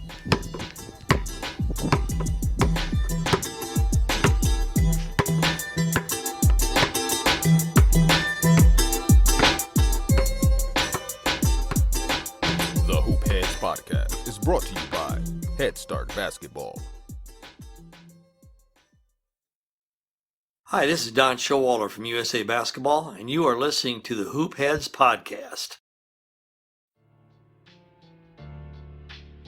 The Hoop Heads Podcast is brought to you by Head Start Basketball. Hi, this is Don Showalter from USA Basketball, and you are listening to the Hoop Heads Podcast.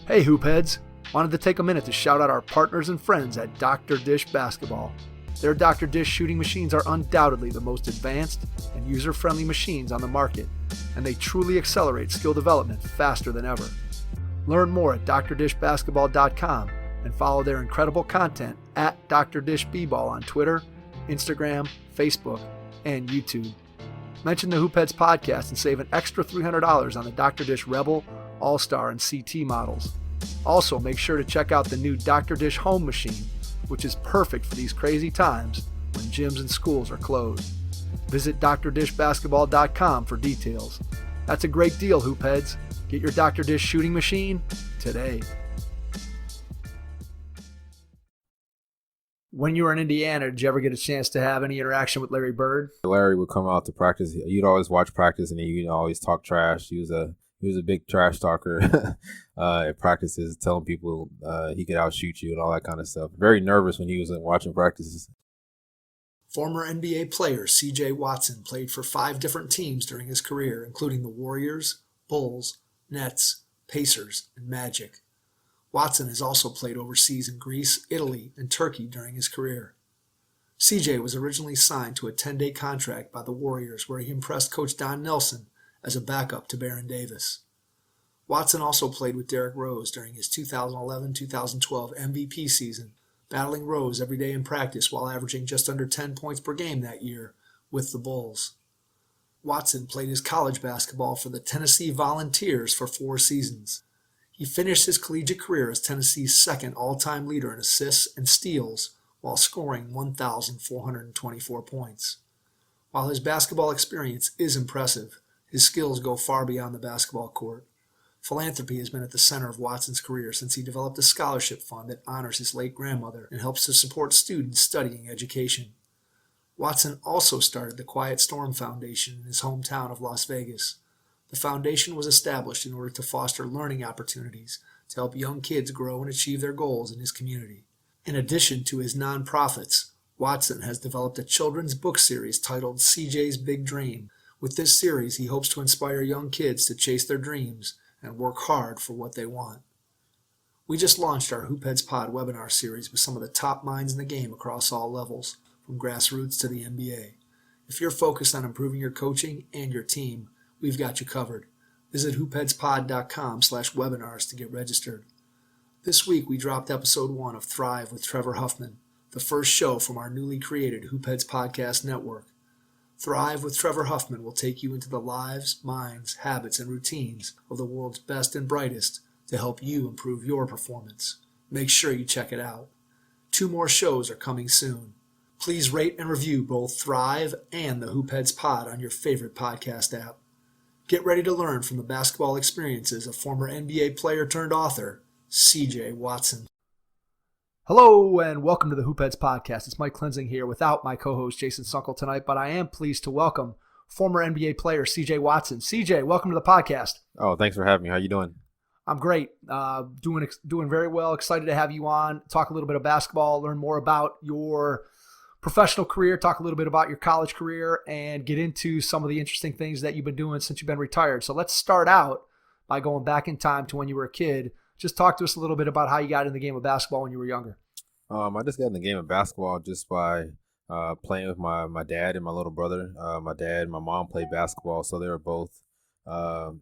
Hey Hoop Heads! Wanted to take a minute to shout out our partners and friends at Dr. Dish Basketball. Their Dr. Dish shooting machines are undoubtedly the most advanced and user-friendly machines on the market, and they truly accelerate skill development faster than ever. Learn more at drdishbasketball.com and follow their incredible content at Dr. Dish B-Ball on Twitter, Instagram, Facebook, and YouTube. Mention the Hoop Heads Podcast and save an extra $300 on the Dr. Dish Rebel, All-Star, and CT models. Also, make sure to check out the new Dr. Dish Home Machine, which is perfect for these crazy times when gyms and schools are closed. Visit drdishbasketball.com for details. That's a great deal, Hoop Heads. Get your Dr. Dish shooting machine today. When you were in Indiana, did you ever get a chance to have any interaction with Larry Bird? Larry would come out to practice. You'd always watch practice, and he'd always talk trash. He was a big trash talker at practices, telling people he could outshoot you and all that kind of stuff. Very nervous when he was watching practices. Former NBA player C.J. Watson played for 5 different teams during his career, including the Warriors, Bulls, Nets, Pacers, and Magic. Watson has also played overseas in Greece, Italy, and Turkey during his career. CJ was originally signed to a 10-day contract by the Warriors, where he impressed coach Don Nelson as a backup to Baron Davis. Watson also played with Derrick Rose during his 2011-2012 MVP season, battling Rose every day in practice while averaging just under 10 points per game that year with the Bulls. Watson played his college basketball for the Tennessee Volunteers for 4 seasons. He finished his collegiate career as Tennessee's second all-time leader in assists and steals while scoring 1,424 points. While his basketball experience is impressive, his skills go far beyond the basketball court. Philanthropy has been at the center of Watson's career since he developed a scholarship fund that honors his late grandmother and helps to support students studying education. Watson also started the Quiet Storm Foundation in his hometown of Las Vegas. The foundation was established in order to foster learning opportunities to help young kids grow and achieve their goals in his community. In addition to his nonprofits, Watson has developed a children's book series titled CJ's Big Dream. With this series, he hopes to inspire young kids to chase their dreams and work hard for what they want. We just launched our Hoop Heads Pod webinar series with some of the top minds in the game across all levels, from grassroots to the NBA. If you're focused on improving your coaching and your team, we've got you covered. Visit hoopheadspod.com/webinars to get registered. This week we dropped episode 1 of Thrive with Trevor Huffman, the first show from our newly created Hoop Heads Podcast Network. Thrive with Trevor Huffman will take you into the lives, minds, habits, and routines of the world's best and brightest to help you improve your performance. Make sure you check it out. 2 more shows are coming soon. Please rate and review both Thrive and the Hoop Heads Pod on your favorite podcast app. Get ready to learn from the basketball experiences of former NBA player turned author, C.J. Watson. Hello and welcome to the Hoop Heads Podcast. It's Mike Klinzing here without my co-host Jason Sunkel tonight, but I am pleased to welcome former NBA player C.J. Watson. C.J., welcome to the podcast. Oh, thanks for having me. How you doing? I'm great. Doing very well. Excited to have you on. Talk a little bit of basketball, learn more about your professional career, talk a little bit about your college career, and get into some of the interesting things that you've been doing since you've been retired. So let's start out by going back in time to when you were a kid. Just talk to us a little bit about how you got in the game of basketball when you were younger. I just got in the game of basketball just by playing with my dad and my little brother. My dad and my mom played basketball, so they were both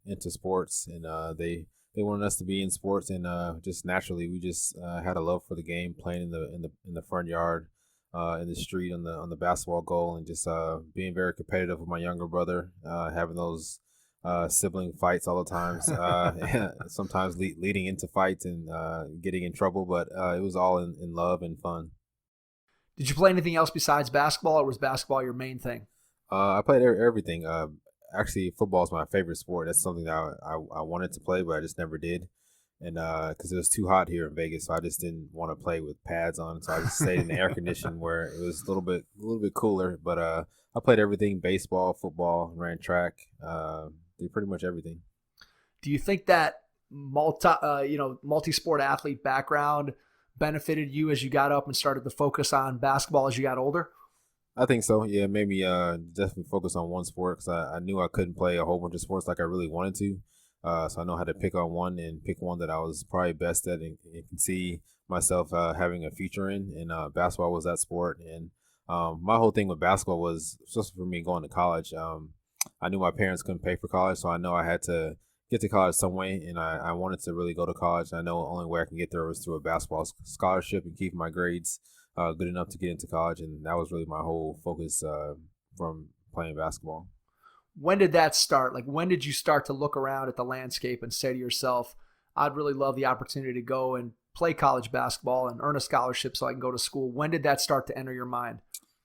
into sports, and they wanted us to be in sports, and just naturally we just had a love for the game, playing in the front yard, in the street on the basketball goal, and just being very competitive with my younger brother, having those sibling fights all the times, sometimes leading into fights and getting in trouble, but it was all in love and fun. Did you play anything else besides basketball, or was basketball your main thing? I played everything. Actually, football is my favorite sport. That's something that I wanted to play, but I just never did. and because it was too hot here in Vegas, so I just didn't want to play with pads on. So I just stayed in the air condition where it was a little bit cooler. But I played everything: baseball, football, ran track, did pretty much everything. Do you think that multi-sport athlete background benefited you as you got up and started to focus on basketball as you got older? I think so. Yeah, it made me definitely focus on one sport because I knew I couldn't play a whole bunch of sports like I really wanted to. So I know how to pick on one and pick one that I was probably best at and can see myself having a future in. And basketball was that sport. And my whole thing with basketball was, especially for me going to college, I knew my parents couldn't pay for college, so I know I had to get to college some way, and I wanted to really go to college. I know the only way I can get there was through a basketball scholarship and keep my grades good enough to get into college, and that was really my whole focus from playing basketball. When did that start? Like, when did you start to look around at the landscape and say to yourself, I'd really love the opportunity to go and play college basketball and earn a scholarship so I can go to school? When did that start to enter your mind?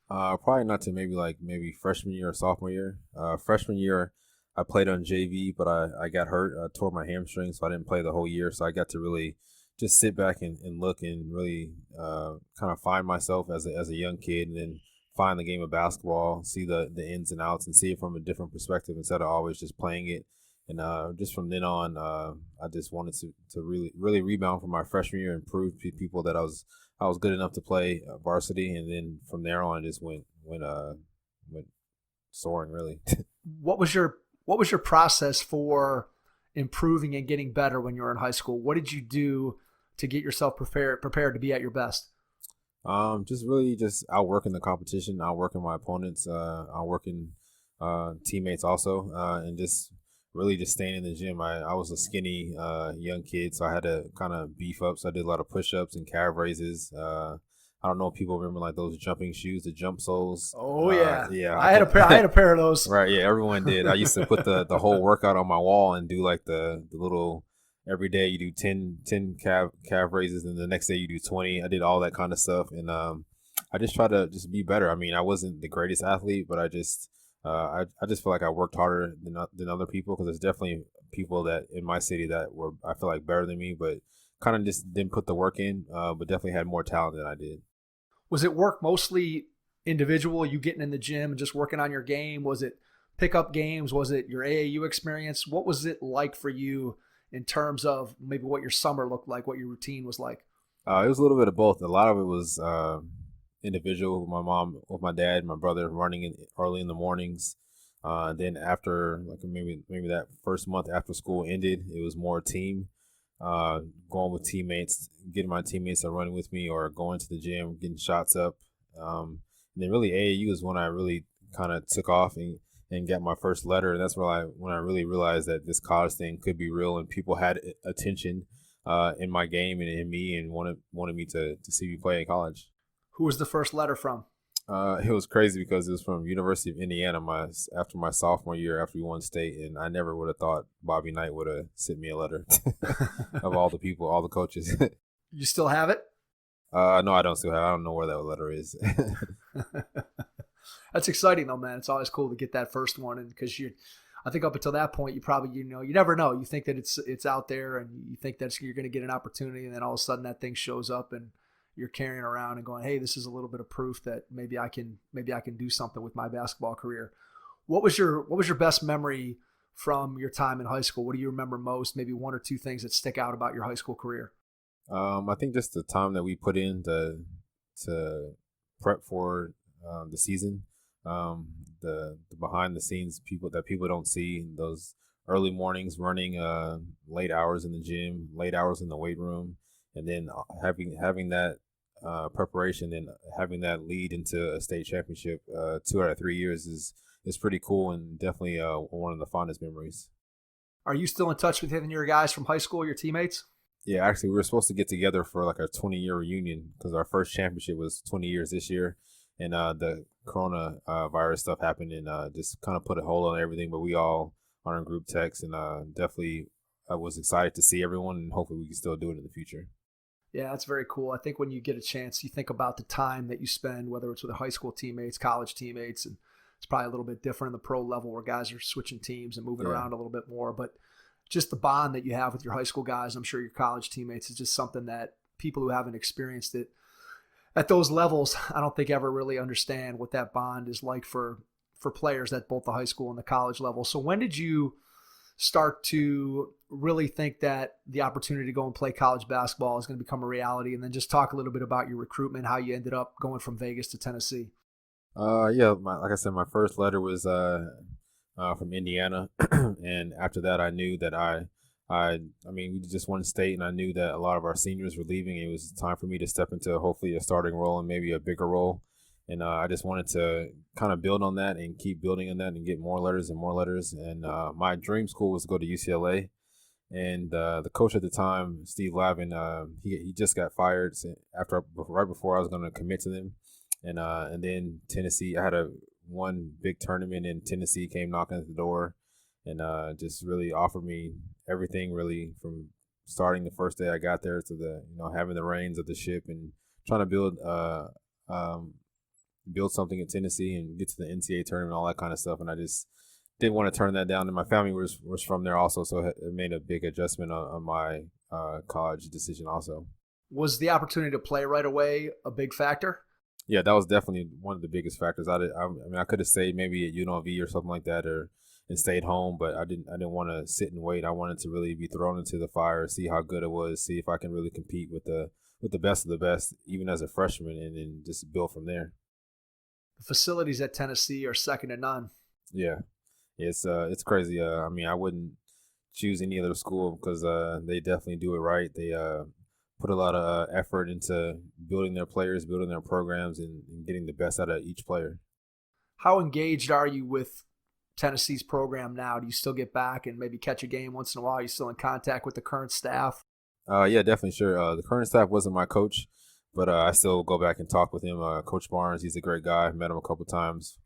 Probably not to maybe freshman year or sophomore year. Freshman year, I played on JV, but I got hurt. I tore my hamstring, so I didn't play the whole year. So I got to really just sit back and look and really kind of find myself as a young kid, and then find the game of basketball, see the ins and outs, and see it from a different perspective instead of always just playing it. And just from then on, I just wanted to really rebound from my freshman year and prove to people that I was good enough to play varsity. And then from there on, I just went soaring really. What was your process for improving and getting better when you were in high school? What did you do to get yourself prepared to be at your best? Just really just outworking the competition, outworking my opponents, outworking teammates also, and just really just staying in the gym. I was a skinny young kid, so I had to kind of beef up. So I did a lot of push-ups and calf raises. I don't know if people remember like those jumping shoes, the jump soles. Oh yeah, yeah. I had a pair of those. Right, yeah, everyone did. I used to put the whole workout on my wall and do like the little. Every day you do 10 calf raises, and the next day you do 20. I did all that kind of stuff, and I just try to just be better. I mean, I wasn't the greatest athlete, but I just feel like I worked harder than other people, because there's definitely people that in my city that were, I feel like, better than me, but kind of just didn't put the work in, but definitely had more talent than I did. Was it work mostly individual, you getting in the gym and just working on your game? Was it pickup games? Was it your AAU experience? What was it like for you in terms of maybe what your summer looked like, what your routine was like? It was a little bit of both. A lot of it was individual with my mom, with my dad, my brother, running early in the mornings. Then after, like maybe that first month after school ended, it was more team, going with teammates, getting my teammates to run with me, or going to the gym, getting shots up. And then really AAU is when I really kind of took off and got my first letter. And that's when I really realized that this college thing could be real, and people had attention in my game and in me, and wanted me to see me play in college. Who was the first letter from? It was crazy because it was from University of Indiana after my sophomore year, after we won state, and I never would have thought Bobby Knight would have sent me a letter of all the people, all the coaches. You still have it? No, I don't still have it. I don't know where that letter is. That's exciting though, man. It's always cool to get that first one, and because I think up until that point, you probably, you never know. You think that it's out there, and you think that you're going to get an opportunity, and then all of a sudden that thing shows up, and you're carrying around and going, hey, this is a little bit of proof that maybe I can do something with my basketball career. What was your best memory from your time in high school? What do you remember most? Maybe one or two things that stick out about your high school career. I think just the time that we put in to prep for the season, the behind the scenes people don't see, those early mornings running, late hours in the gym, late hours in the weight room, and then having that preparation and having that lead into a state championship 2 out of 3 years is pretty cool, and definitely one of the fondest memories. Are you still in touch with any of your guys from high school, your teammates? Yeah, actually, we were supposed to get together for like a 20-year reunion, because our first championship was 20 years this year, and the corona virus stuff happened, and just kind of put a hold on everything. But we all are in group text, and definitely I was excited to see everyone, and hopefully we can still do it in the future. Yeah, that's very cool. I think when you get a chance, you think about the time that you spend, whether it's with high school teammates, college teammates, and it's probably a little bit different in the pro level where guys are switching teams and moving around a little bit more. But just the bond that you have with your high school guys, I'm sure your college teammates, is just something that people who haven't experienced it at those levels, I don't think ever really understand what that bond is like for players at both the high school and the college level. So when did you start to really think that the opportunity to go and play college basketball is going to become a reality? And then just talk a little bit about your recruitment, how you ended up going from Vegas to Tennessee. Like I said, my first letter was from Indiana, and after that, I knew that I mean, we just won state, and I knew that a lot of our seniors were leaving. It was time for me to step into hopefully a starting role and maybe a bigger role. And I just wanted to kind of build on that and keep building on that and get more letters and more letters. And my dream school was to go to UCLA. And the coach at the time, Steve Lavin, he just got fired right before I was going to commit to them. And then Tennessee, I had one big tournament in Tennessee came knocking at the door, and just really offered me everything, really, from starting the first day I got there to having the reins of the ship and trying to build something in Tennessee and get to the NCAA tournament, all that kind of stuff. And I just didn't want to turn that down. And my family was from there also, so it made a big adjustment on my college decision also. Was the opportunity to play right away a big factor? Yeah, that was definitely one of the biggest factors. I mean, I could have stayed maybe at UNLV or something like that, and stayed home, but I didn't want to sit and wait. I wanted to really be thrown into the fire, see how good it was, see if I can really compete with the best of the best, even as a freshman, and then just build from there. The facilities at Tennessee are second to none. Yeah, it's crazy. I mean, I wouldn't choose any other school because they definitely do it right. They put a lot of effort into building their players, building their programs, and getting the best out of each player. How engaged are you with Tennessee's program now? Do you still get back and maybe catch a game once in a while? Are you still in contact with the current staff? Yeah, definitely, sure. The current staff wasn't my coach, but I still go back and talk with him. Coach Barnes, he's a great guy. Met him a couple times.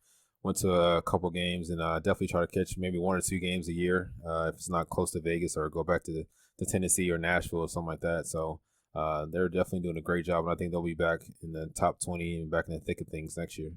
Went to a couple games, and definitely try to catch maybe 1 or 2 games a year if it's not close to Vegas, or go back to Tennessee or Nashville or something like that. So they're definitely doing a great job, and I think they'll be back in the top 20 and back in the thick of things next year.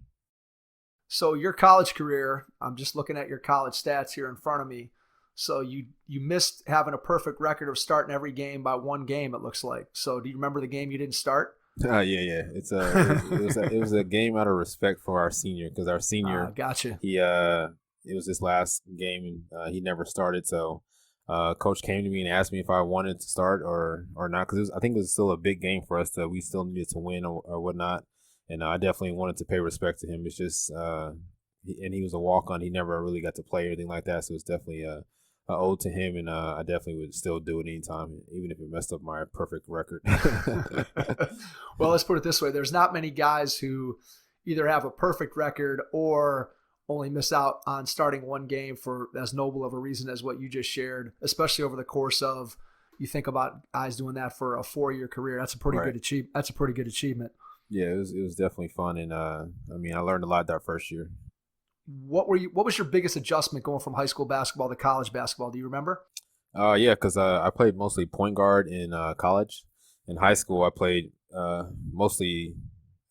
So your college career, I'm just looking at your college stats here in front of me. So you missed having a perfect record of starting every game by 1 game, it looks like. So do you remember the game you didn't start? Yeah. It was a game out of respect for our senior, because our senior, gotcha. It was his last game, and he never started. So coach came to me and asked me if I wanted to start or not, because I think it was still a big game for us that we still needed to win or whatnot. And I definitely wanted to pay respect to him. It's just, and he was a walk-on. He never really got to play or anything like that. So it's definitely a ode to him, and I definitely would still do it anytime, even if it messed up my perfect record. Well, let's put it this way. There's not many guys who either have a perfect record or only miss out on starting 1 game for as noble of a reason as what you just shared, especially over the course of, you think about guys doing that for a 4-year career. That's a pretty good achievement. Yeah, it was definitely fun, and I mean, I learned a lot that first year. What was your biggest adjustment going from high school basketball to college basketball? Do you remember? Yeah, because I played mostly point guard in college. In high school, I played mostly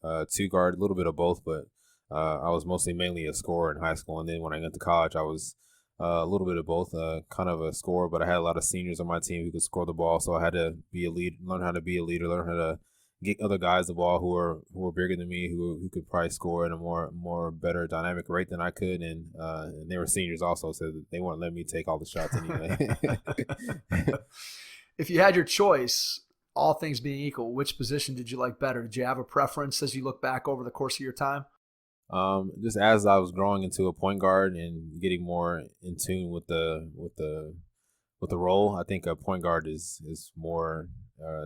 2 guard, a little bit of both, but I was mainly a scorer in high school. And then when I went to college, I was a little bit of both, kind of a scorer, but I had a lot of seniors on my team who could score the ball, so I had to be a lead, learn how to be a leader, learn how to get other guys the ball who were bigger than me, who could probably score at a more better dynamic rate than I could, and they were seniors also, so they weren't letting me take all the shots anyway. If you had your choice, all things being equal, which position did you like better? Did you have a preference as you look back over the course of your time? Just as I was growing into a point guard and getting more in tune with the role, I think a point guard is more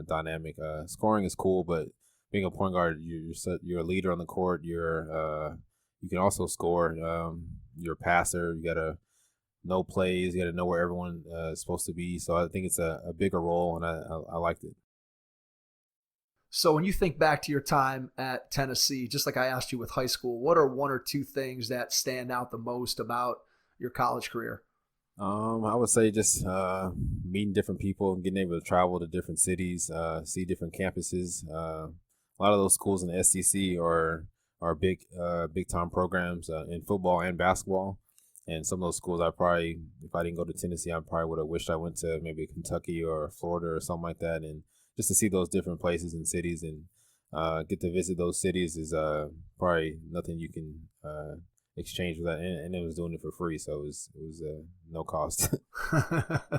dynamic. Scoring is cool, but being a point guard, you're a leader on the court. You can also score. You're a passer. You gotta know plays. You gotta know where everyone is supposed to be. So I think it's a bigger role, and I liked it. So when you think back to your time at Tennessee, just like I asked you with high school, what are 1 or 2 things that stand out the most about your college career? I would say just meeting different people and getting able to travel to different cities, see different campuses. A lot of those schools in the SEC are big time programs in football and basketball. And some of those schools, if I didn't go to Tennessee, I probably would have wished I went to maybe Kentucky or Florida or something like that. And just to see those different places and cities and get to visit those cities is probably nothing you can exchange with that. And it was doing it for free, so it was no cost.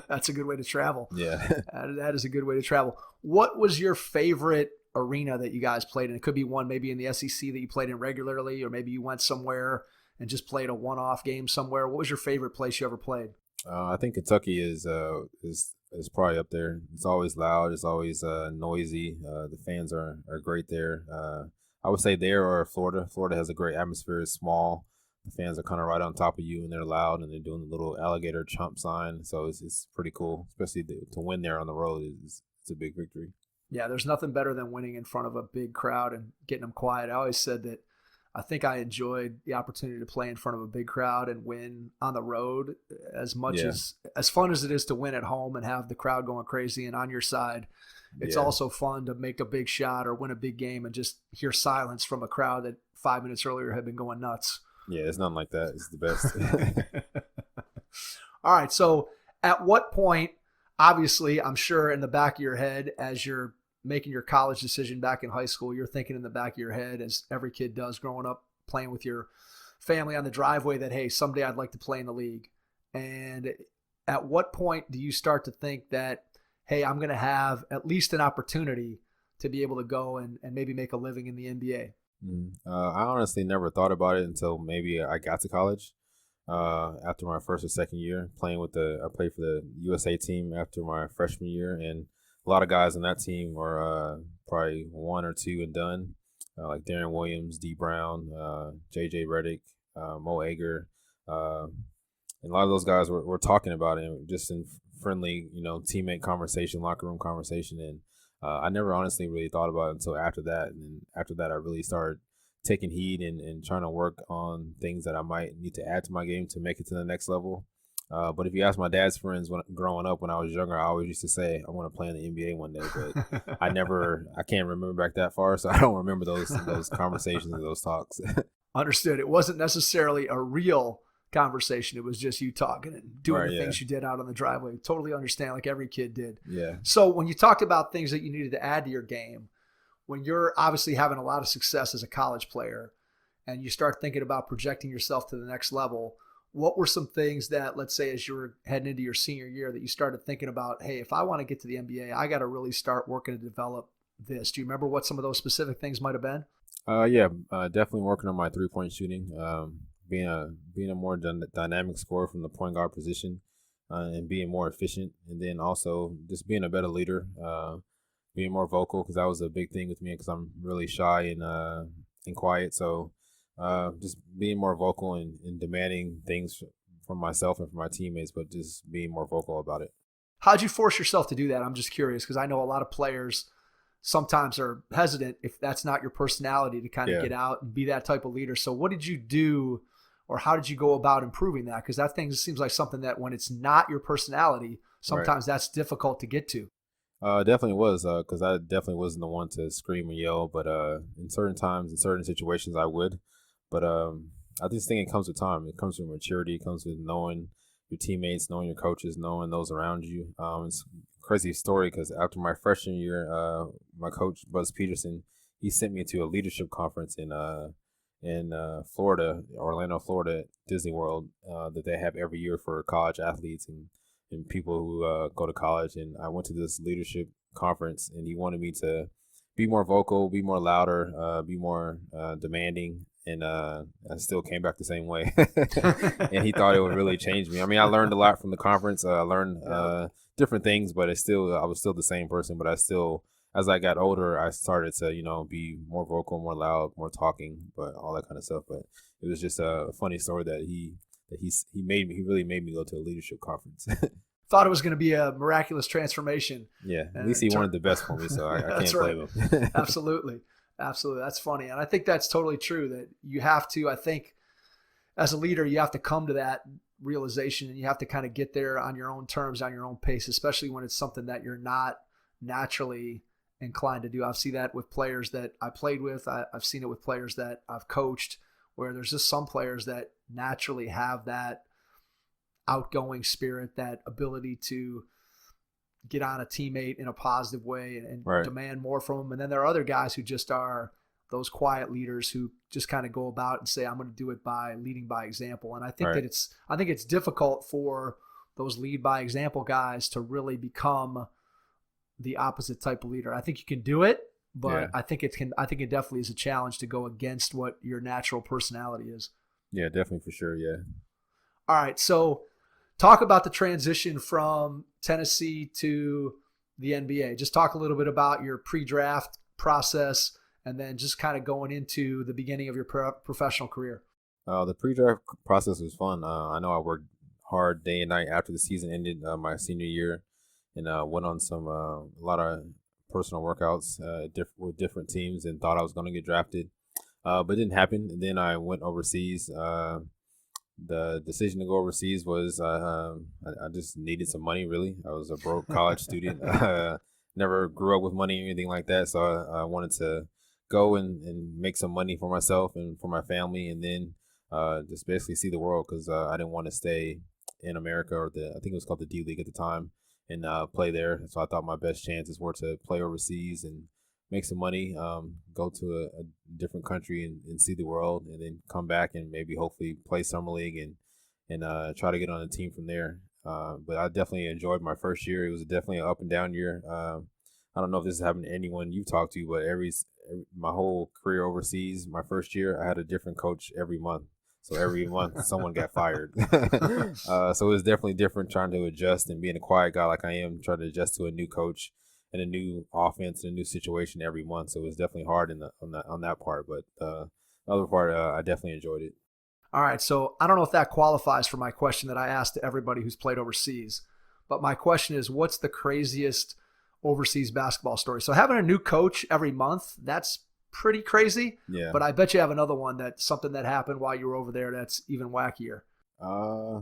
That's a good way to travel. Yeah. That is a good way to travel. What was your favorite arena that you guys played in? It could be one maybe in the SEC that you played in regularly, or maybe you went somewhere and just played a one-off game somewhere. What was your favorite place you ever played? I think Kentucky is probably up there. It's always loud. It's always noisy. The fans are great there. I would say there or Florida. Florida has a great atmosphere. It's small. The fans are kind of right on top of you, and they're loud, and they're doing the little alligator chomp sign. So it's pretty cool, especially to win there on the road. It's a big victory. Yeah, there's nothing better than winning in front of a big crowd and getting them quiet. I always said that I think I enjoyed the opportunity to play in front of a big crowd and win on the road as much as fun as it is to win at home and have the crowd going crazy and on your side. It's also fun to make a big shot or win a big game and just hear silence from a crowd that 5 minutes earlier had been going nuts. Yeah, it's nothing like that. It's the best. All right. So at what point, obviously, I'm sure in the back of your head, as you're making your college decision back in high school, you're thinking in the back of your head, as every kid does growing up, playing with your family on the driveway, that, hey, someday I'd like to play in the league. And at what point do you start to think that, hey, I'm going to have at least an opportunity to be able to go and maybe make a living in the NBA? I honestly never thought about it until maybe I got to college. After my first or second year playing I played for the USA team after my freshman year, and a lot of guys on that team were probably one or two and done, like Darren Williams, D. Brown, J.J. Redick, Mo Ager, and a lot of those guys were talking about it, just in friendly, teammate conversation, locker room conversation, and I never honestly really thought about it until after that. And then after that, I really started taking heed and trying to work on things that I might need to add to my game to make it to the next level. But if you ask my dad's friends growing up when I was younger, I always used to say I want to play in the NBA one day. But I can't remember back that far, so I don't remember those conversations and those talks. Understood. It wasn't necessarily a real conversation. It was just you talking and doing the things you did out on the driveway. Totally understand, like every kid did. Yeah. So when you talked about things that you needed to add to your game, when you're obviously having a lot of success as a college player and you start thinking about projecting yourself to the next level, what were some things that, let's say, as you were heading into your senior year, that you started thinking about, hey, if I want to get to the NBA, I got to really start working to develop this? Do you remember what some of those specific things might have been? Definitely working on my 3-point shooting, being a more dynamic scorer from the point guard position, and being more efficient, and then also just being a better leader, being more vocal, because that was a big thing with me, because I'm really shy and quiet. So just being more vocal and demanding things from myself and from my teammates, but just being more vocal about it. How'd you force yourself to do that? I'm just curious, because I know a lot of players sometimes are hesitant if that's not your personality to kind of get out and be that type of leader. So what did you do, or how did you go about improving that? Because that thing seems like something that when it's not your personality, sometimes that's difficult to get to. Definitely was, because I definitely wasn't the one to scream and yell, but in certain times, in certain situations, I would. But I just think it comes with time. It comes with maturity. It comes with knowing your teammates, knowing your coaches, knowing those around you. It's a crazy story, because after my freshman year, my coach, Buzz Peterson, he sent me to a leadership conference in Florida, Orlando, Florida, Disney World, that they have every year for college athletes and people who go to college. And I went to this leadership conference, and he wanted me to be more vocal, be more louder, be more demanding. And I still came back the same way. And he thought it would really change me. I mean, I learned a lot from the conference. I learned different things, but I was still the same person. But as I got older, I started to, be more vocal, more loud, more talking, but all that kind of stuff. But it was just a funny story that he really made me go to a leadership conference. Thought it was going to be a miraculous transformation. Yeah, at least he wanted the best for me, so I can't blame him. Absolutely. That's funny. And I think that's totally true, that you have to, I think, as a leader, you have to come to that realization, and you have to kind of get there on your own terms, on your own pace, especially when it's something that you're not naturally inclined to do. I've seen that with players that I played with. I've seen it with players that I've coached, where there's just some players that naturally have that outgoing spirit, that ability to get on a teammate in a positive way and Right. demand more from them. And then there are other guys who just are those quiet leaders who just kind of go about and say, I'm going to do it by leading by example. And I think Right. I think it's difficult for those lead by example guys to really become the opposite type of leader. I think you can do it, but Yeah. I think it definitely is a challenge to go against what your natural personality is. Yeah, definitely for sure. Yeah. All right. So talk about the transition from Tennessee to the NBA. Just talk a little bit about your pre-draft process and then just kind of going into the beginning of your professional career. The pre-draft process was fun. I know I worked hard day and night after the season ended, my senior year, and went on a lot of personal workouts with different teams, and thought I was going to get drafted, but it didn't happen. And then I went overseas. The decision to go overseas was I just needed some money. Really, I was a broke college student. Never grew up with money or anything like that, so I wanted to go and make some money for myself and for my family, and then just basically see the world, because I didn't want to stay in America, or I think it was called the D League at the time, and play there. So I thought my best chances were to play overseas and make some money, go to a different country and see the world, and then come back and maybe hopefully play summer league and try to get on a team from there. But I definitely enjoyed my first year. It was definitely an up and down year. I don't know if this has happened to anyone you've talked to, but my whole career overseas, my first year, I had a different coach every month. So every month someone got fired. So it was definitely different trying to adjust, and being a quiet guy like I am, trying to adjust to a new coach and a new offense and a new situation every month. So it was definitely hard on that part. But the other part, I definitely enjoyed it. All right. So I don't know if that qualifies for my question that I asked to everybody who's played overseas, but my question is, what's the craziest overseas basketball story? So having a new coach every month, that's pretty crazy. Yeah. But I bet you have another one, that's something that happened while you were over there that's even wackier. I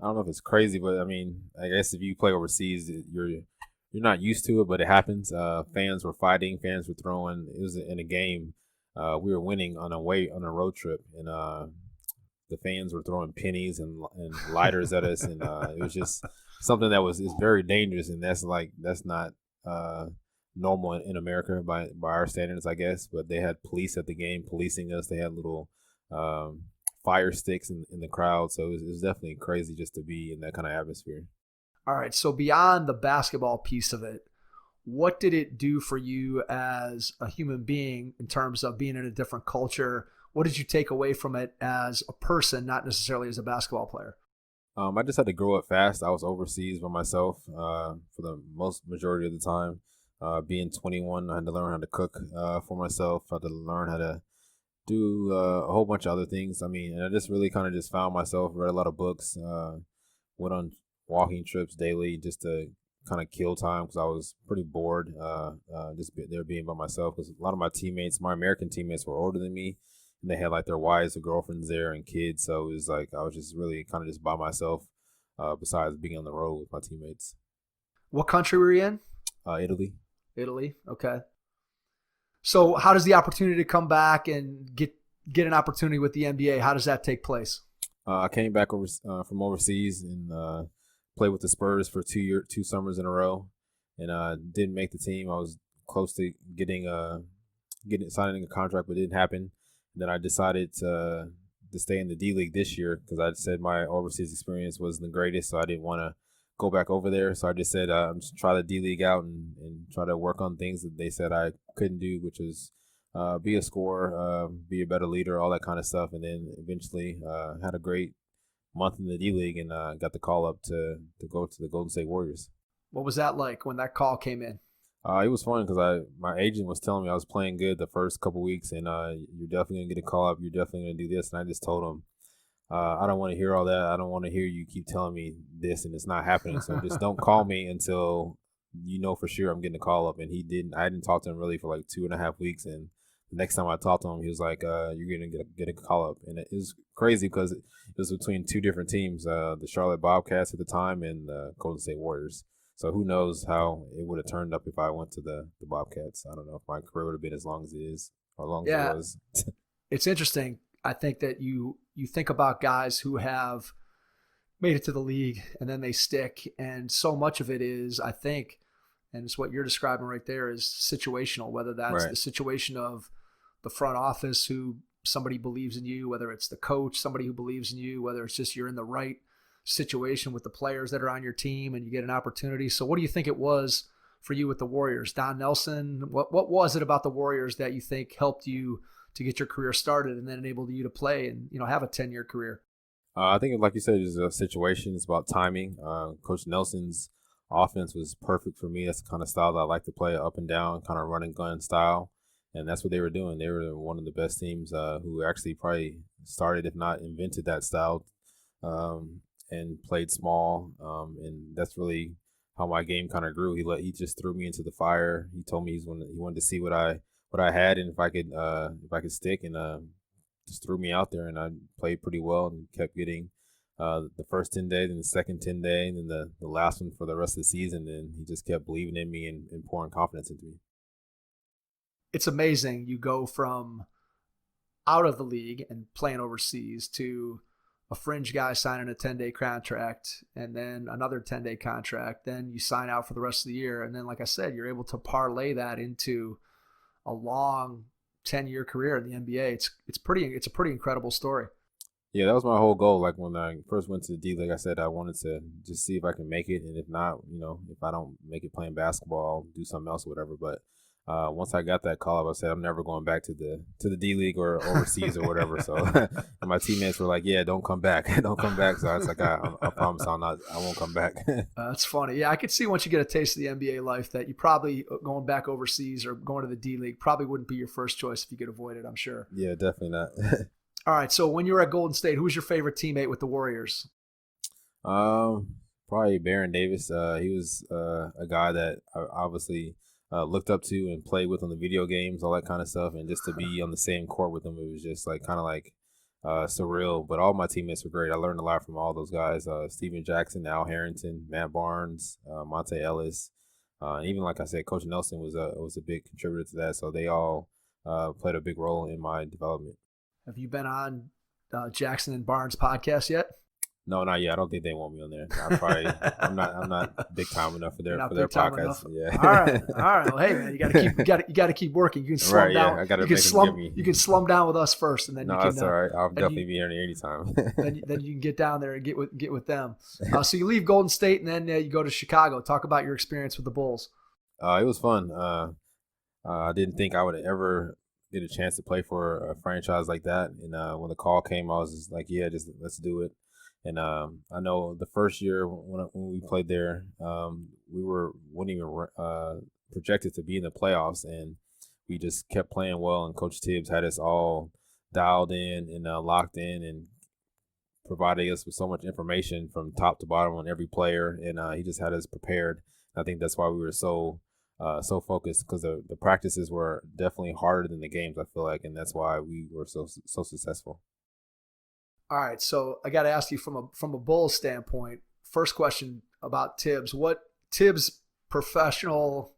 don't know if it's crazy, but I mean, I guess if you play overseas, you're not used to it, but it happens. Fans were fighting, fans were throwing. It was in a game. We were winning on a road trip, and the fans were throwing pennies and lighters at us, and it was just something that is very dangerous, and that's not normal in America by our standards, I guess. But they had police at the game policing us. They had little fire sticks in the crowd, so it was definitely crazy just to be in that kind of atmosphere. All right. So beyond the basketball piece of it, what did it do for you as a human being in terms of being in a different culture? What did you take away from it as a person, not necessarily as a basketball player? I just had to grow up fast. I was overseas by myself for the majority of the time. Being 21, I had to learn how to cook for myself. I had to learn how to do a whole bunch of other things. I mean, and I just really kind of just found myself, read a lot of books, went on walking trips daily just to kind of kill time, because I was pretty bored just there being by myself, because a lot of my American teammates were older than me, and they had like their wives or girlfriends there and kids. So it was like I was just really kind of just by myself, besides being on the road with my teammates. What country were you in? Italy. Italy. Okay. So how does the opportunity to come back and get an opportunity with the NBA, how does that take place? I came back from overseas and played with the Spurs for 2 summers in a row, and didn't make the team. I was close to signing a contract, but it didn't happen. And then I decided to stay in the D League this year, because I said my overseas experience wasn't the greatest, so I didn't want to go back over there. So I just said I'm just try the D League out and try to work on things that they said I couldn't do, which is be a scorer, be a better leader, all that kind of stuff. And then eventually had a great month in the D League, and got the call up to go to the Golden State Warriors. What was that like when that call came in? It was fun, because my agent was telling me I was playing good the first couple weeks, and you're definitely gonna get a call up. You're definitely gonna do this, and I just told him I don't want to hear all that. I don't want to hear you keep telling me this and it's not happening. So just don't call me until you know for sure I'm getting a call up. And he didn't. I didn't talk to him really for like 2.5 weeks, and the next time I talked to him, he was like, "You're gonna get a call up," and it was crazy because it was between two different teams, the Charlotte Bobcats at the time and the Golden State Warriors. So who knows how it would have turned up if I went to the Bobcats. I don't know if my career would have been as long as it is, or long as it was. It's interesting. I think that you think about guys who have made it to the league and then they stick. And so much of it is, I think, and it's what you're describing right there, is situational, whether that's Right. the situation of the front office who somebody believes in you, whether it's the coach, somebody who believes in you, whether it's just you're in the right situation with the players that are on your team and you get an opportunity. So what do you think it was for you with the Warriors? Don Nelson, what was it about the Warriors that you think helped you to get your career started and then enabled you to play and, have a 10-year career? I think, like you said, it's a situation. It's about timing. Coach Nelson's offense was perfect for me. That's the kind of style that I like to play, up and down, kind of run and gun style. And that's what they were doing. They were one of the best teams who actually probably started, if not invented, that style, and played small. And that's really how my game kind of grew. He just threw me into the fire. He told me he wanted to see what I had, and if I could stick, and just threw me out there, and I played pretty well and kept getting the first 10 days and the second 10 days and then the last one for the rest of the season. And he just kept believing in me and pouring confidence into me. It's amazing. You go from out of the league and playing overseas to a fringe guy signing a 10-day contract and then another 10-day contract. Then you sign out for the rest of the year. And then, like I said, you're able to parlay that into a long 10-year career in the NBA. It's a pretty incredible story. Yeah, that was my whole goal. Like when I first went to the D League, I said I wanted to just see if I can make it, and if not, if I don't make it playing basketball, I'll do something else or whatever. But once I got that call up, I said I'm never going back to the D League or overseas or whatever. So and my teammates were like, "Yeah, don't come back, don't come back." So I was like, I promise I won't come back." That's funny. Yeah, I could see once you get a taste of the NBA life that you probably going back overseas or going to the D League probably wouldn't be your first choice if you could avoid it, I'm sure. Yeah, definitely not. All right. So when you were at Golden State, who was your favorite teammate with the Warriors? Probably Baron Davis. He was a guy that I obviously looked up to and played with on the video games, all that kind of stuff. And just to be on the same court with him, it was just like kind of like surreal. But all my teammates were great. I learned a lot from all those guys: Steven Jackson, Al Harrington, Matt Barnes, Monte Ellis. Even like I said, Coach Nelson was a big contributor to that. So they all played a big role in my development. Have you been on Jackson and Barnes podcast yet? No, not yet. I don't think they want me on there. I'm not big time enough for their podcast. Yeah. All right. Well, hey man, you got to keep working. You can slum down. Yeah, I gotta you can slum down with us first, and then no, that's all right. I'll definitely be here anytime. then you can get down there and get with them. So you leave Golden State, and then you go to Chicago. Talk about your experience with the Bulls. It was fun. I didn't think I would ever get a chance to play for a franchise like that, and when the call came, I was just like, yeah, just let's do it. And I know the first year when we played there, we weren't even projected to be in the playoffs, and we just kept playing well. And Coach Tibbs had us all dialed in and locked in, and provided us with so much information from top to bottom on every player, and he just had us prepared. I think that's why we were so focused, because the practices were definitely harder than the games, I feel like, and that's why we were so successful. All right, so I got to ask you from a Bulls standpoint. First question about Tibbs: what Tibbs' professional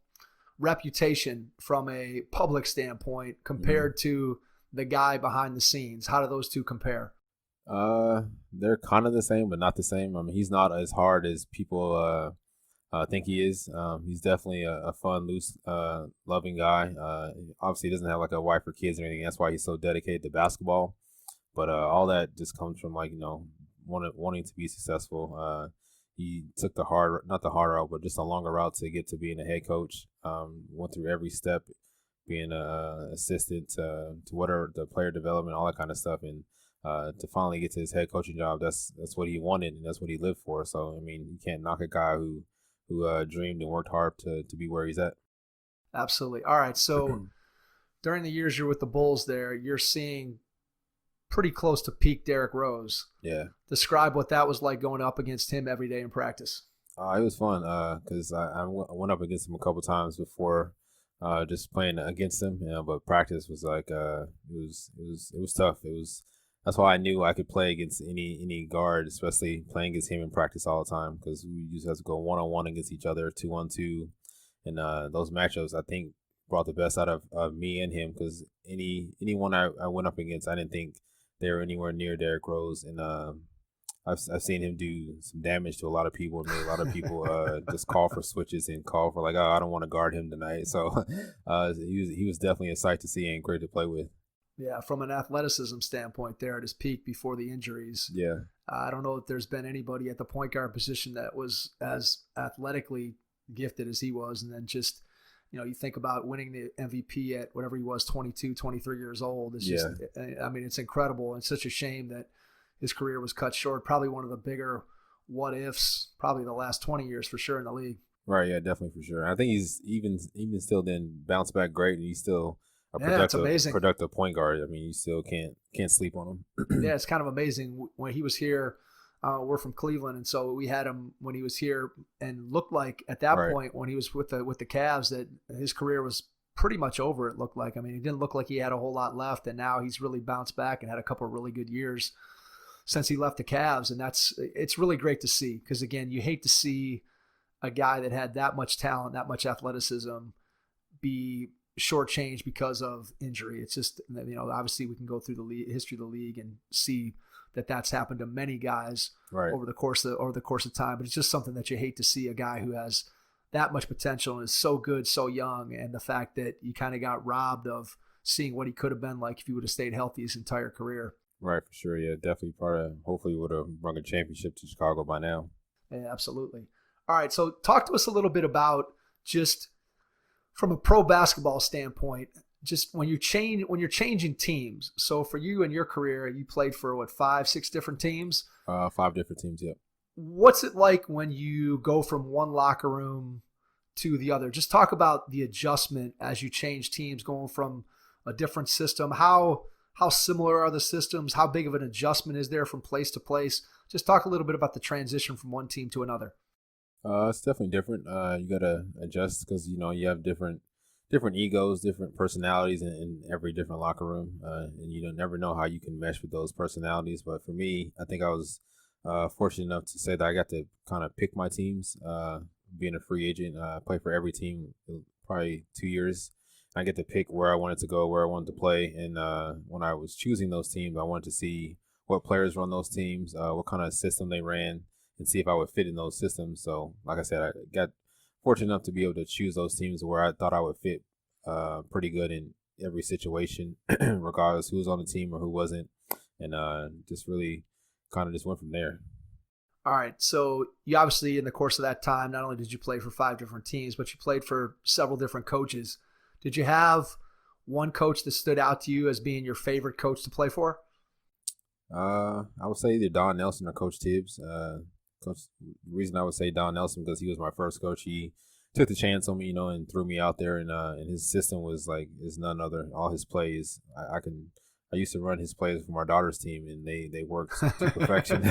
reputation from a public standpoint compared to the guy behind the scenes? How do those two compare? They're kind of the same, but not the same. I mean, he's not as hard as people think he is. He's definitely a fun, loose, loving guy. Obviously, he doesn't have like a wife or kids or anything. That's why he's so dedicated to basketball. But all that just comes from wanting to be successful. He took not the hard route, but just a longer route to get to being a head coach. Went through every step, being an assistant to whatever, the player development, all that kind of stuff, and to finally get to his head coaching job. That's what he wanted, and that's what he lived for. So I mean, you can't knock a guy who dreamed and worked hard to be where he's at. Absolutely. All right. So during the years you're with the Bulls, there you're seeing pretty close to peak Derrick Rose. Yeah. Describe what that was like going up against him every day in practice. It was fun because I went up against him a couple times before, just playing against him. But practice was like it was tough. That's why I knew I could play against any guard, especially playing against him in practice all the time, because we used to have to go 1-on-1 against each other, 2-on-2, and those matchups I think brought the best out of me and him, because anyone I went up against, I didn't think they were anywhere near Derrick Rose, and I've seen him do some damage to a lot of people, and made a lot of people just call for switches and call for like, oh, I don't want to guard him tonight. So he was definitely a sight to see and great to play with. Yeah, from an athleticism standpoint, there at his peak before the injuries. Yeah, I don't know if there's been anybody at the point guard position that was as athletically gifted as he was, and then just. You think about winning the MVP at whatever he was, 22, 23 years old. It's just, I mean, it's incredible. It's such a shame that his career was cut short. Probably one of the bigger what ifs, probably the last 20 years for sure in the league. Right. Yeah, definitely for sure. I think he's even still then bounced back great, and he's still a productive point guard. I mean, you still can't sleep on him. Yeah, it's kind of amazing when he was here. We're from Cleveland, and so we had him when he was here, and looked like at that point when he was with the Cavs that his career was pretty much over. It looked like. I mean, it didn't look like he had a whole lot left, and now he's really bounced back and had a couple of really good years since he left the Cavs, and it's really great to see because again, you hate to see a guy that had that much talent, that much athleticism, be shortchanged because of injury. It's just obviously we can go through the history of the league and see. That's happened to many guys over the course of time, but it's just something that you hate to see a guy who has that much potential and is so good, so young, and the fact that you kind of got robbed of seeing what he could have been like if he would have stayed healthy his entire career. Right, for sure. Yeah, definitely part of. Hopefully, would have run a championship to Chicago by now. Yeah, absolutely. All right, so talk to us a little bit about just from a pro basketball standpoint. Just when you're changing teams. So for you in your career, you played for 5, 6 different teams? 5 different teams, yeah. What's it like when you go from one locker room to the other? Just talk about the adjustment as you change teams, going from a different system. How similar are the systems? How big of an adjustment is there from place to place? Just talk a little bit about the transition from one team to another. It's definitely different. You got to adjust because you have different egos, different personalities in every different locker room, and you don't never know how you can mesh with those personalities. But for me, I think I was fortunate enough to say that I got to kind of pick my teams. Being a free agent, I played for every team probably 2 years. I get to pick where I wanted to go, where I wanted to play, and when I was choosing those teams, I wanted to see what players run those teams, what kind of system they ran, and see if I would fit in those systems. So, like I said, I got fortunate enough to be able to choose those teams where I thought I would fit pretty good in every situation, regardless who was on the team or who wasn't, and just really kind of just went from there. All right, so you obviously in the course of that time, not only did you play for 5 different teams, but you played for several different coaches. Did you have one coach that stood out to you as being your favorite coach to play for? I would say either Don Nelson or Coach Tibbs. The reason I would say Don Nelson because he was my first coach. He took the chance on me, and threw me out there, and his system was is none other. All his plays, I used to run his plays from our daughter's team, and they worked to perfection.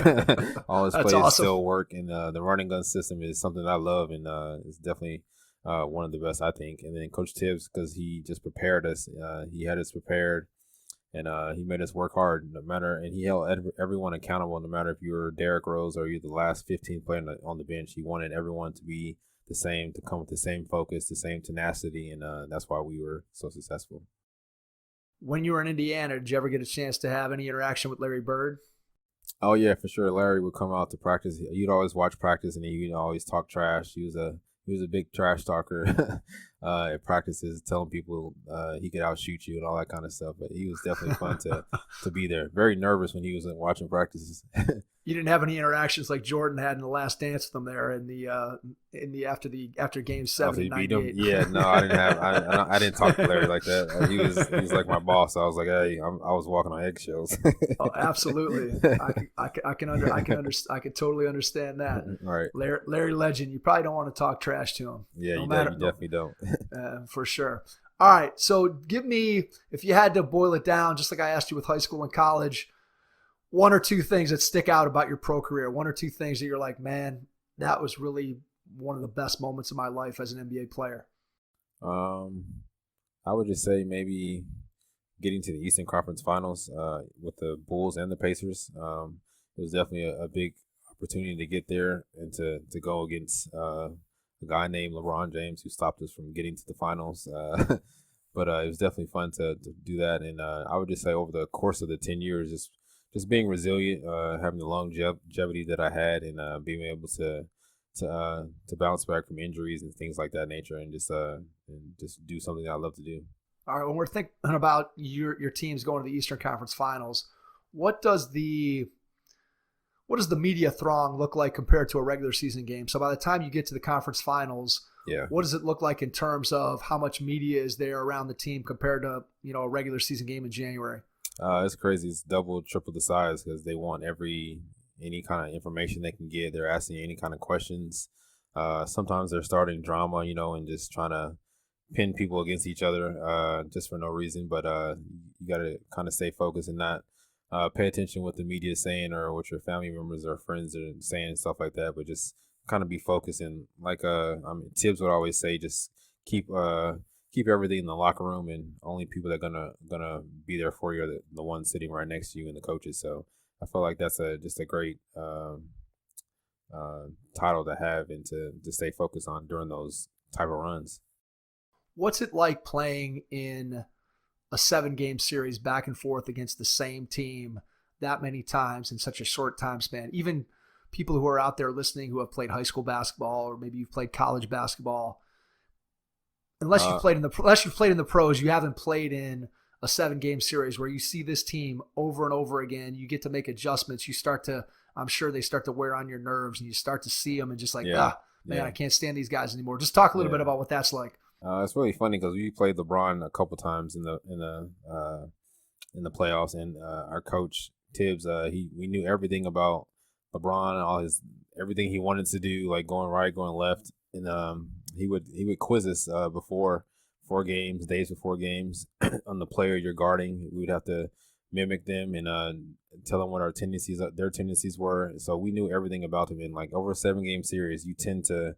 All his plays awesome. Still work, and the running gun system is something I love, and it's definitely one of the best, I think. And then Coach Tibbs, because he just prepared us. He had us prepared. And he made us work hard, and he held everyone accountable, no matter if you were Derrick Rose or you're the last 15th player on the bench. He wanted everyone to be the same, to come with the same focus, the same tenacity, and that's why we were so successful. When you were in Indiana, did you ever get a chance to have any interaction with Larry Bird? Oh, yeah, for sure. Larry would come out to practice. You'd always watch practice, and he'd always talk trash. He was a big trash talker at practices, telling people he could outshoot you and all that kind of stuff. But he was definitely fun to be there. Very nervous when he was watching practices. You didn't have any interactions like Jordan had in The Last Dance with him there in the after Game 7. He beat him. Yeah, no, I didn't have. I didn't talk to Larry like that. He was like my boss. I was like, hey, I was walking on eggshells. Oh, absolutely. I can totally understand that. Right. Larry Legend. You probably don't want to talk trash to him. Yeah, you definitely don't. For sure. All right. So give me, if you had to boil it down, just like I asked you with high school and college, 1 or 2 things that stick out about your pro career, 1 or 2 things that you're like, man, that was really one of the best moments of my life as an NBA player. I would just say maybe getting to the Eastern Conference Finals with the Bulls and the Pacers. It was definitely a big opportunity to get there and to go against a guy named LeBron James who stopped us from getting to the finals. But it was definitely fun to do that. And I would just say over the course of the 10 years, just just being resilient, having the longevity that I had, and being able to bounce back from injuries and things like that nature, and just do something that I love to do. All right, when we're thinking about your teams going to the Eastern Conference Finals, what does the media throng look like compared to a regular season game? So by the time you get to the conference finals, what does it look like in terms of how much media is there around the team compared to a regular season game in January? It's crazy. It's double, triple the size because they want any kind of information they can get. They're asking any kind of questions. Sometimes they're starting drama, and just trying to pin people against each other just for no reason. But you got to kind of stay focused and not pay attention what the media is saying or what your family members or friends are saying and stuff like that. But just kind of be focused, and like Tibbs would always say, just keep everything in the locker room, and only people that are gonna be there for you are the ones sitting right next to you and the coaches. So I feel like that's just a great title to have and to stay focused on during those type of runs. What's it like playing in a 7-game series back and forth against the same team that many times in such a short time span? Even people who are out there listening who have played high school basketball, or maybe you've played college basketball, unless you've played in the pros, you haven't played in a 7-game series where you see this team over and over again. You get to make adjustments. I'm sure they start to wear on your nerves, and you start to see them and just I can't stand these guys anymore. Just talk a little bit about what that's like. It's really funny because we played LeBron a couple times in the playoffs, and our coach Tibbs, we knew everything about LeBron and everything he wanted to do, like going right, going left, and he would quiz us before days before games on the player you're guarding. We would have to mimic them and tell them what their tendencies were. So we knew everything about them. And like over a 7-game series, you tend to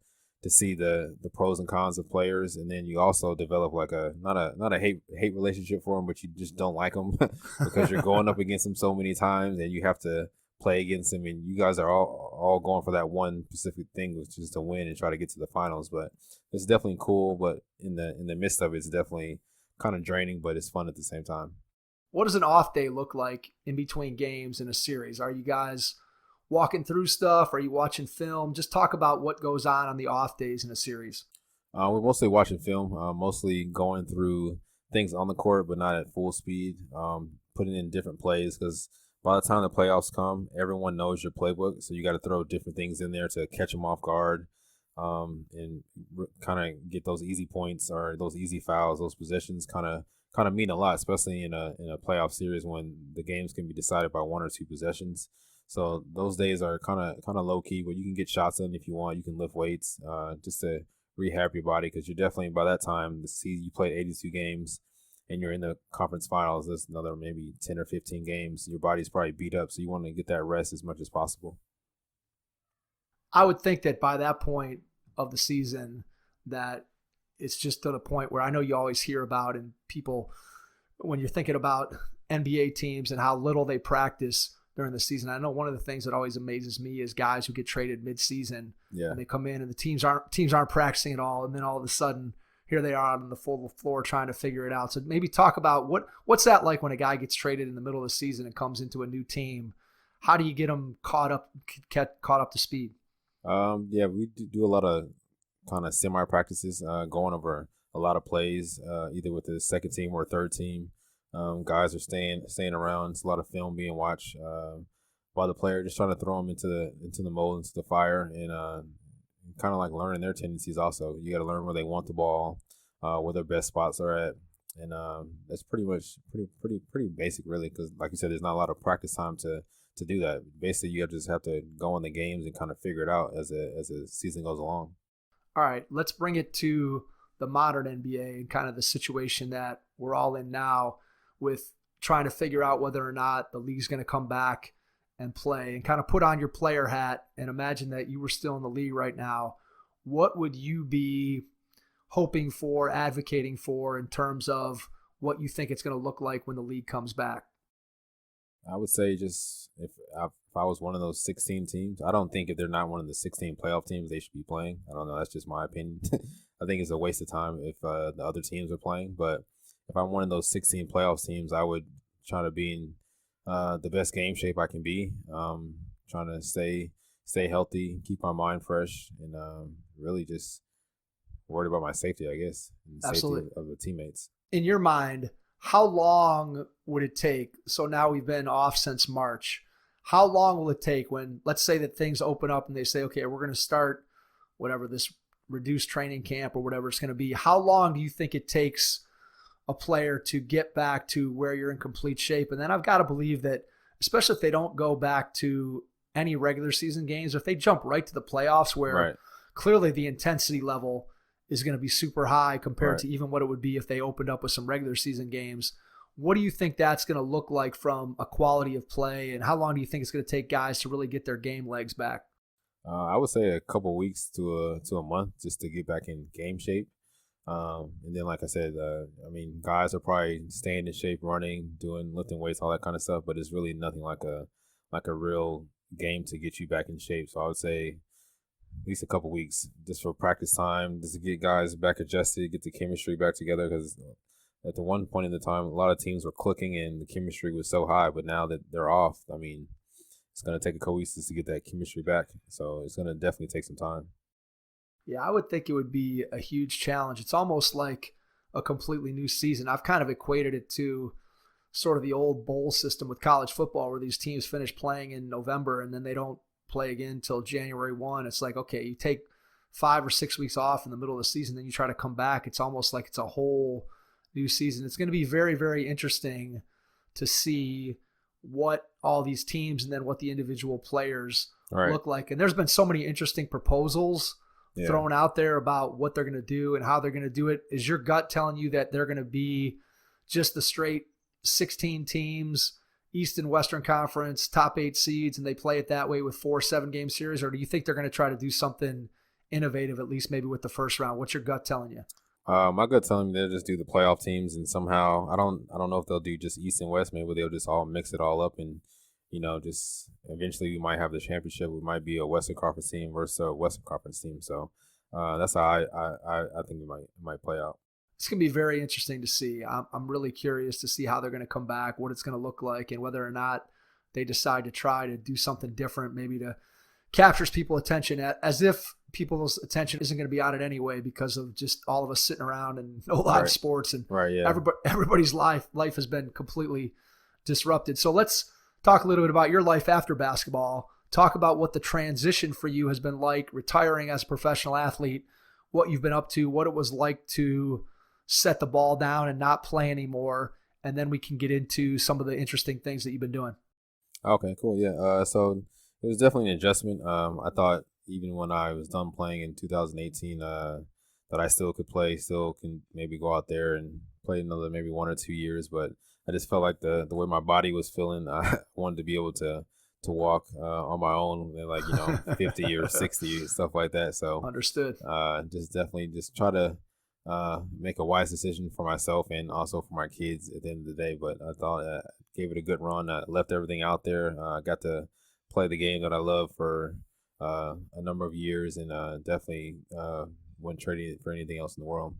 see the pros and cons of players, and then you also develop like not a hate relationship for them, but you just don't like them because you're going up against them so many times, and you have to play against them, and you guys are all going for that one specific thing, which is to win and try to get to the finals. But it's definitely cool, but in the midst of it, it's definitely kind of draining, but it's fun at the same time. What does an off day look like in between games in a series? Are you guys walking through stuff? Are you watching film? Just talk about what goes on the off days in a series. We're mostly watching film, mostly going through things on the court, but not at full speed, putting in different plays, because by the time the playoffs come, everyone knows your playbook, so you got to throw different things in there to catch them off guard, and kind of get those easy points or those easy fouls. Those possessions kind of mean a lot, especially in a playoff series when the games can be decided by 1 or 2 possessions. So those days are kind of low key, but you can get shots in if you want. You can lift weights just to rehab your body, because you're definitely, by that time, the season you played 82 games. And you're in the conference finals, there's another maybe 10 or 15 games. Your body's probably beat up, so you want to get that rest as much as possible. I would think that by that point of the season, that it's just to the point where I know you always hear about, and people, when you're thinking about NBA teams and how little they practice during the season. I know one of the things that always amazes me is guys who get traded mid-season, and they come in and the teams aren't practicing at all, and then all of a sudden, here they are on the full floor trying to figure it out. So maybe talk about what's that like when a guy gets traded in the middle of the season and comes into a new team. How do you get them caught up to speed? We do a lot of kind of semi practices, going over a lot of plays, either with the second team or third team. Guys are staying around. It's a lot of film being watched by the player, just trying to throw them into the mold, into the fire, and kind of like learning their tendencies. Also, you got to learn where they want the ball, where their best spots are at, and that's pretty much pretty basic, really. Because like you said, there's not a lot of practice time to do that. Basically, you just have to go in the games and kind of figure it out as the season goes along. All right, let's bring it to the modern NBA and kind of the situation that we're all in now, with trying to figure out whether or not the league's going to come back and play, and kind of put on your player hat and imagine that you were still in the league right now. What would you be hoping for, advocating for, in terms of what you think it's going to look like when the league comes back? I would say just if I was one of those 16 teams, I don't think if they're not one of the 16 playoff teams, they should be playing. I don't know. That's just my opinion. I think it's a waste of time if the other teams are playing. But if I'm one of those 16 playoff teams, I would try to be in the best game shape I can be. Trying to stay healthy, keep my mind fresh, and really just worried about my safety, I guess, and the safety Absolutely. of the teammates. In your mind, how long would it take? So now we've been off since March. How long will it take when, let's say that things open up and they say, okay, we're going to start whatever this reduced training camp or whatever it's going to be. How long do you think it takes a player to get back to where you're in complete shape? And then I've got to believe that, especially if they don't go back to any regular season games, if they jump right to the playoffs where Right. clearly the intensity level is going to be super high compared Right. to even what it would be if they opened up with some regular season games. What do you think that's going to look like from a quality of play, and how long do you think it's going to take guys to really get their game legs back? I would say a couple weeks to a month just to get back in game shape. And then, like I said, I mean, guys are probably staying in shape, running, doing lifting weights, all that kind of stuff. But it's really nothing like a real game to get you back in shape. So I would say at least a couple weeks just for practice time, just to get guys back adjusted, get the chemistry back together. Because at the one point in the time, a lot of teams were clicking and the chemistry was so high. But now that they're off, I mean, it's going to take a couple weeks just to get that chemistry back. So it's going to definitely take some time. Yeah, I would think it would be a huge challenge. It's almost like a completely new season. I've kind of equated it to sort of the old bowl system with college football where these teams finish playing in November and then they don't play again until January 1. It's like, okay, you take 5 or 6 weeks off in the middle of the season, then you try to come back. It's almost like it's a whole new season. It's going to be very, very interesting to see what all these teams and then what the individual players look like. And there's been so many interesting proposals thrown out there about what they're going to do and how they're going to do it. Is your gut telling you that they're going to be just the straight 16 teams, East and Western Conference, top 8 seeds, and they play it that way with 4 7-game series? Or do you think they're going to try to do something innovative, at least maybe with the first round? What's your gut telling you? My gut telling me they'll just do the playoff teams, and somehow I don't know if they'll do just East and West. Maybe they'll just all mix it all up, and just eventually we might have the championship. We might be a Western Conference team versus a Western Conference team. So that's how I think it might play out. It's going to be very interesting to see. I'm really curious to see how they're going to come back, what it's going to look like, and whether or not they decide to try to do something different, maybe to captures people's attention as if people's attention isn't going to be on it anyway because of just all of us sitting around and no live sports and everybody's life has been completely disrupted. So let's talk a little bit about your life after basketball. Talk about what the transition for you has been like, retiring as a professional athlete, what you've been up to, what it was like to set the ball down and not play anymore. And then we can get into some of the interesting things that you've been doing. Okay, cool. Yeah. So it was definitely an adjustment. I thought even when I was done playing in 2018, that I still could play, still can maybe go out there and play another maybe 1 or 2 years. But I just felt like the way my body was feeling, I wanted to be able to walk on my own at like 50 or 60, stuff like that. So understood. Just definitely just try to make a wise decision for myself and also for my kids at the end of the day. But I thought I gave it a good run. I left everything out there. Got to play the game that I love for a number of years, and definitely wouldn't trade it for anything else in the world.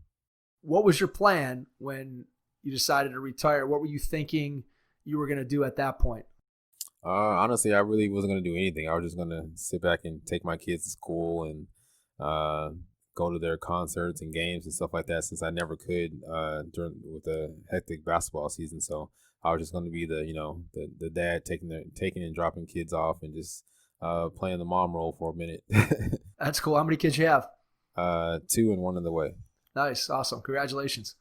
What was your plan when you decided to retire? What were you thinking you were going to do at that point? Honestly, I really wasn't going to do anything. I was just going to sit back and take my kids to school and go to their concerts and games and stuff like that, since I never could with the hectic basketball season. So I was just going to be the dad taking and dropping kids off and just playing the mom role for a minute. That's cool. How many kids you have? 2 and 1 on the way. Nice. Awesome. Congratulations.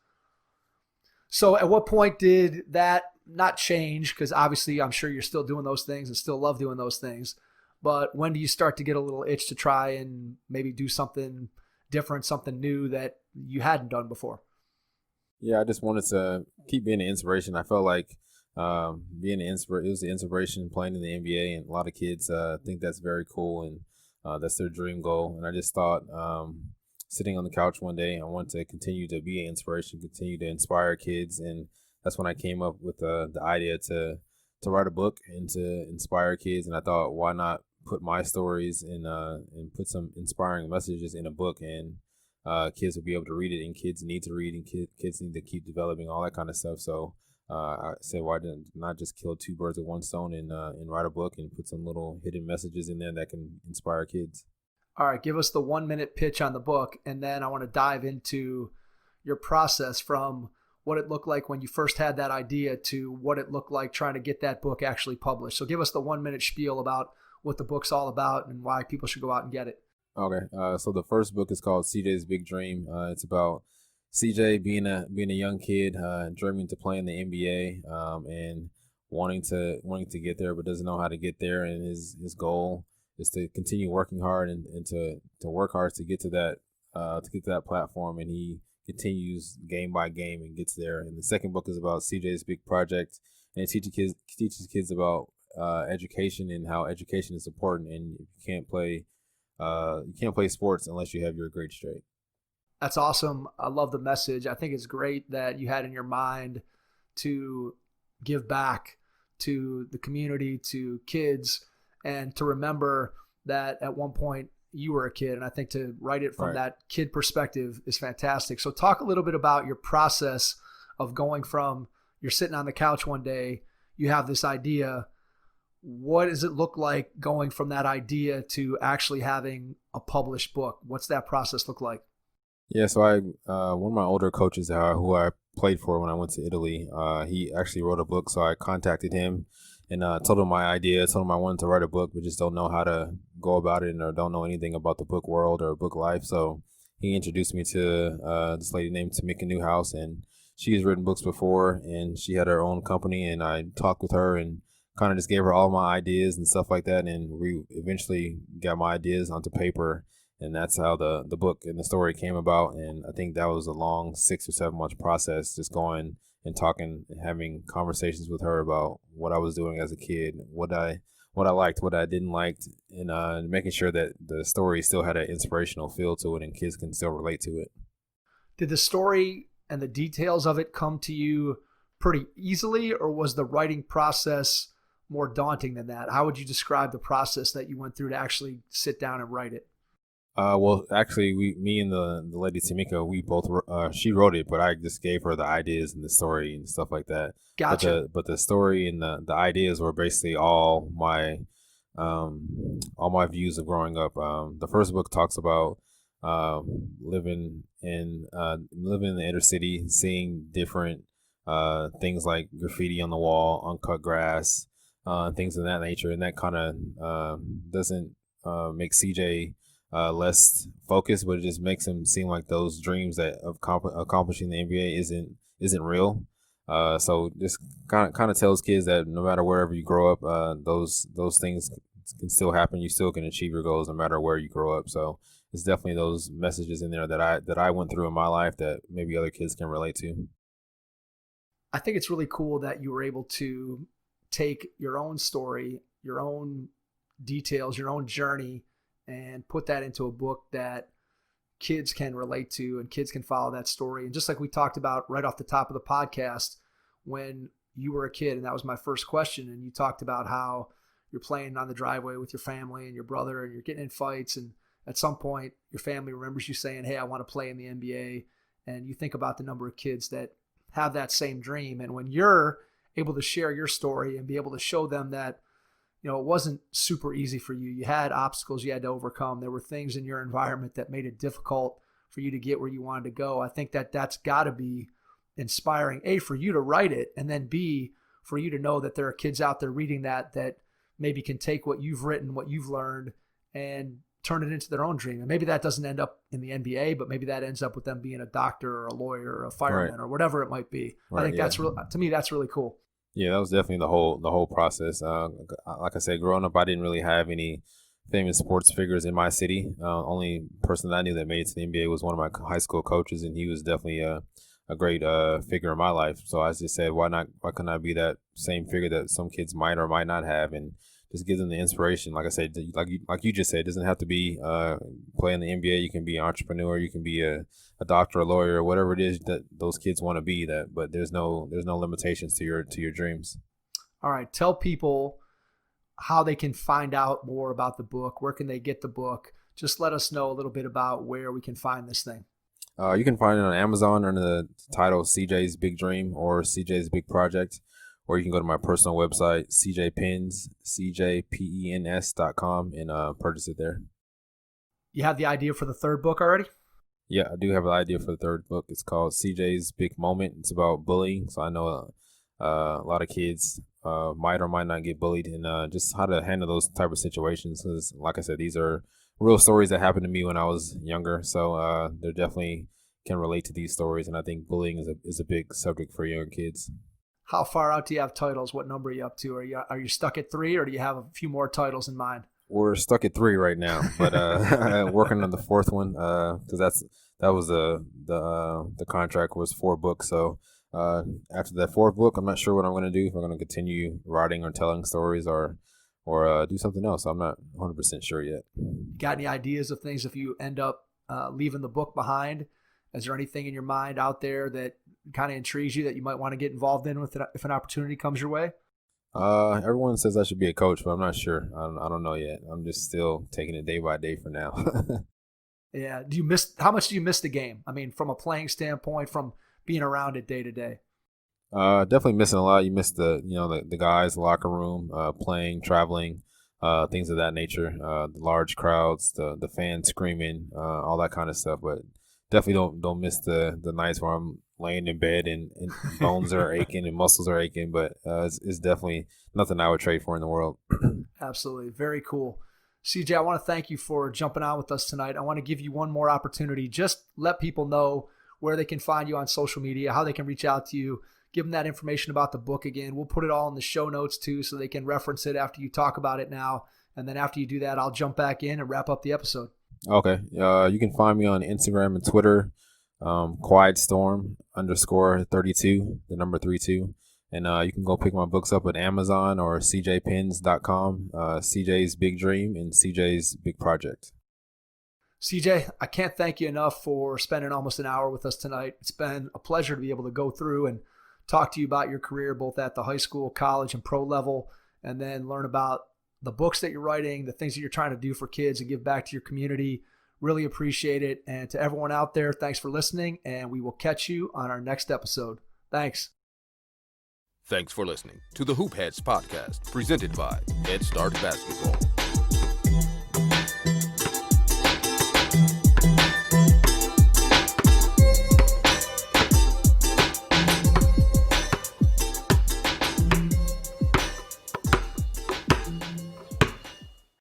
So at what point did that not change? Because obviously I'm sure you're still doing those things and still love doing those things. But when do you start to get a little itch to try and maybe do something different, something new that you hadn't done before? Yeah, I just wanted to keep being an inspiration. I felt like it was the inspiration playing in the NBA, and a lot of kids think that's very cool, and that's their dream goal. And I just thought, sitting on the couch one day, I wanted to continue to be an inspiration, continue to inspire kids, and that's when I came up with the idea to write a book and to inspire kids. And I thought, why not put my stories and put some inspiring messages in a book, and kids will be able to read it, and kids need to read, and kids need to keep developing, all that kind of stuff. So I said, why didn't not just kill two birds with one stone and write a book and put some little hidden messages in there that can inspire kids. All right, give us the 1-minute pitch on the book, and then I want to dive into your process from what it looked like when you first had that idea to what it looked like trying to get that book actually published. So give us the 1-minute spiel about what the book's all about and why people should go out and get it. Okay, so the first book is called CJ's Big Dream. It's about CJ being a young kid, dreaming to play in the NBA, and wanting to get there, but doesn't know how to get there. And his goal is to continue working hard and to work hard to get to that platform. And he continues game by game and gets there. And the second book is about CJ's big project, and it teaches kids about education and how education is important. And you can't play sports unless you have your grades straight. That's awesome. I love the message. I think it's great that you had in your mind to give back to the community, to kids, and to remember that at one point you were a kid. And I think to write it from that kid perspective is fantastic. So talk a little bit about your process of going from you're sitting on the couch one day, you have this idea. What does it look like going from that idea to actually having a published book? What's that process look like? Yeah, so one of my older coaches who I played for when I went to Italy, he actually wrote a book. So I contacted him and told him my idea, told him I wanted to write a book, but just don't know how to go about it or don't know anything about the book world or book life. So he introduced me to this lady named Tamika Newhouse, and she has written books before, and she had her own company, and I talked with her and kind of just gave her all my ideas and stuff like that, and we eventually got my ideas onto paper. And that's how the book and the story came about. And I think that was a long 6 or 7 month process, just going and talking and having conversations with her about what I was doing as a kid, what I liked, what I didn't like, and making sure that the story still had an inspirational feel to it and kids can still relate to it. Did the story and the details of it come to you pretty easily, or was the writing process more daunting than that? How would you describe the process that you went through to actually sit down and write it? Well, actually, me and the lady Tamika, we both she wrote it, but I just gave her the ideas and the story and stuff like that. Gotcha. But the story and the ideas were basically all my views of growing up. The first book talks about living in the inner city, seeing different things like graffiti on the wall, uncut grass, things of that nature, and that kind of doesn't make CJ less focused, but it just makes him seem like those dreams that of accomplishing the NBA isn't real. So this kind of tells kids that no matter wherever you grow up, those things can still happen. You still can achieve your goals no matter where you grow up. So it's definitely those messages in there that I went through in my life that maybe other kids can relate to. I think it's really cool that you were able to take your own story, your own details, your own journey, and put that into a book that kids can relate to and kids can follow that story. And just like we talked about right off the top of the podcast, when you were a kid, and that was my first question, and you talked about how you're playing on the driveway with your family and your brother and you're getting in fights, and at some point your family remembers you saying, hey, I want to play in the NBA. And you think about the number of kids that have that same dream. And when you're able to share your story and be able to show them that, it wasn't super easy for you. You had obstacles you had to overcome. There were things in your environment that made it difficult for you to get where you wanted to go. I think that that's got to be inspiring, A, for you to write it, and then B, for you to know that there are kids out there reading that maybe can take what you've written, what you've learned, and turn it into their own dream. And maybe that doesn't end up in the NBA, but maybe that ends up with them being a doctor or a lawyer or a fireman or whatever it might be. Right, I think that's to me, that's really cool. Yeah, that was definitely the whole process. Like I said, growing up, I didn't really have any famous sports figures in my city. Only person that I knew that made it to the NBA was one of my high school coaches, and he was definitely a great figure in my life. So I just said, why couldn't I be that same figure that some kids might or might not have, and just give them the inspiration. Like I said, like you just said, it doesn't have to be playing the NBA. You can be an entrepreneur. You can be a doctor, a lawyer, or whatever it is that those kids want to be. But there's no limitations to your dreams. All right, tell people how they can find out more about the book. Where can they get the book? Just let us know a little bit about where we can find this thing. You can find it on Amazon under the title CJ's Big Dream or CJ's Big Project, or you can go to my personal website, cjpens.com, and purchase it there. You have the idea for the third book already? Yeah, I do have an idea for the third book. It's called CJ's Big Moment. It's about bullying. So I know a lot of kids might or might not get bullied, and just how to handle those type of situations. Because, like I said, these are real stories that happened to me when I was younger. So they definitely can relate to these stories. And I think bullying is a big subject for younger kids. How far out do you have titles? What number are you up to? Are you stuck at 3, or do you have a few more titles in mind? We're stuck at 3 right now, but working on the 4th one because the contract was 4 books. So after that 4th book, I'm not sure what I'm going to do. If I'm going to continue writing or telling stories or do something else. I'm not 100% sure yet. Got any ideas of things if you end up leaving the book behind? Is there anything in your mind out there that kind of intrigues you that you might want to get involved in with it if an opportunity comes your way? Everyone says I should be a coach, but I'm not sure. I don't know yet. I'm just still taking it day by day for now. Yeah. How much do you miss the game? I mean, from a playing standpoint, from being around it day to day. Definitely missing a lot. You miss the guys, the locker room, playing, traveling, things of that nature. The large crowds, the fans screaming, all that kind of stuff. But definitely don't miss the nights where I'm laying in bed and bones are aching and muscles are aching. But it's definitely nothing I would trade for in the world. Absolutely. Very cool. CJ, I want to thank you for jumping on with us tonight. I want to give you one more opportunity. Just let people know where they can find you on social media, how they can reach out to you. Give them that information about the book again. We'll put it all in the show notes too so they can reference it after you talk about it now. And then after you do that, I'll jump back in and wrap up the episode. Okay. You can find me on Instagram and Twitter, QuietStorm_32, the number 32. And you can go pick my books up at Amazon or cjpens.com, CJ's Big Dream and CJ's Big Project. CJ, I can't thank you enough for spending almost an hour with us tonight. It's been a pleasure to be able to go through and talk to you about your career, both at the high school, college, and pro level, and then learn about the books that you're writing, the things that you're trying to do for kids and give back to your community. Really appreciate it. And to everyone out there, thanks for listening, and we will catch you on our next episode. Thanks. Thanks for listening to the Hoop Heads podcast, presented by Head Start Basketball.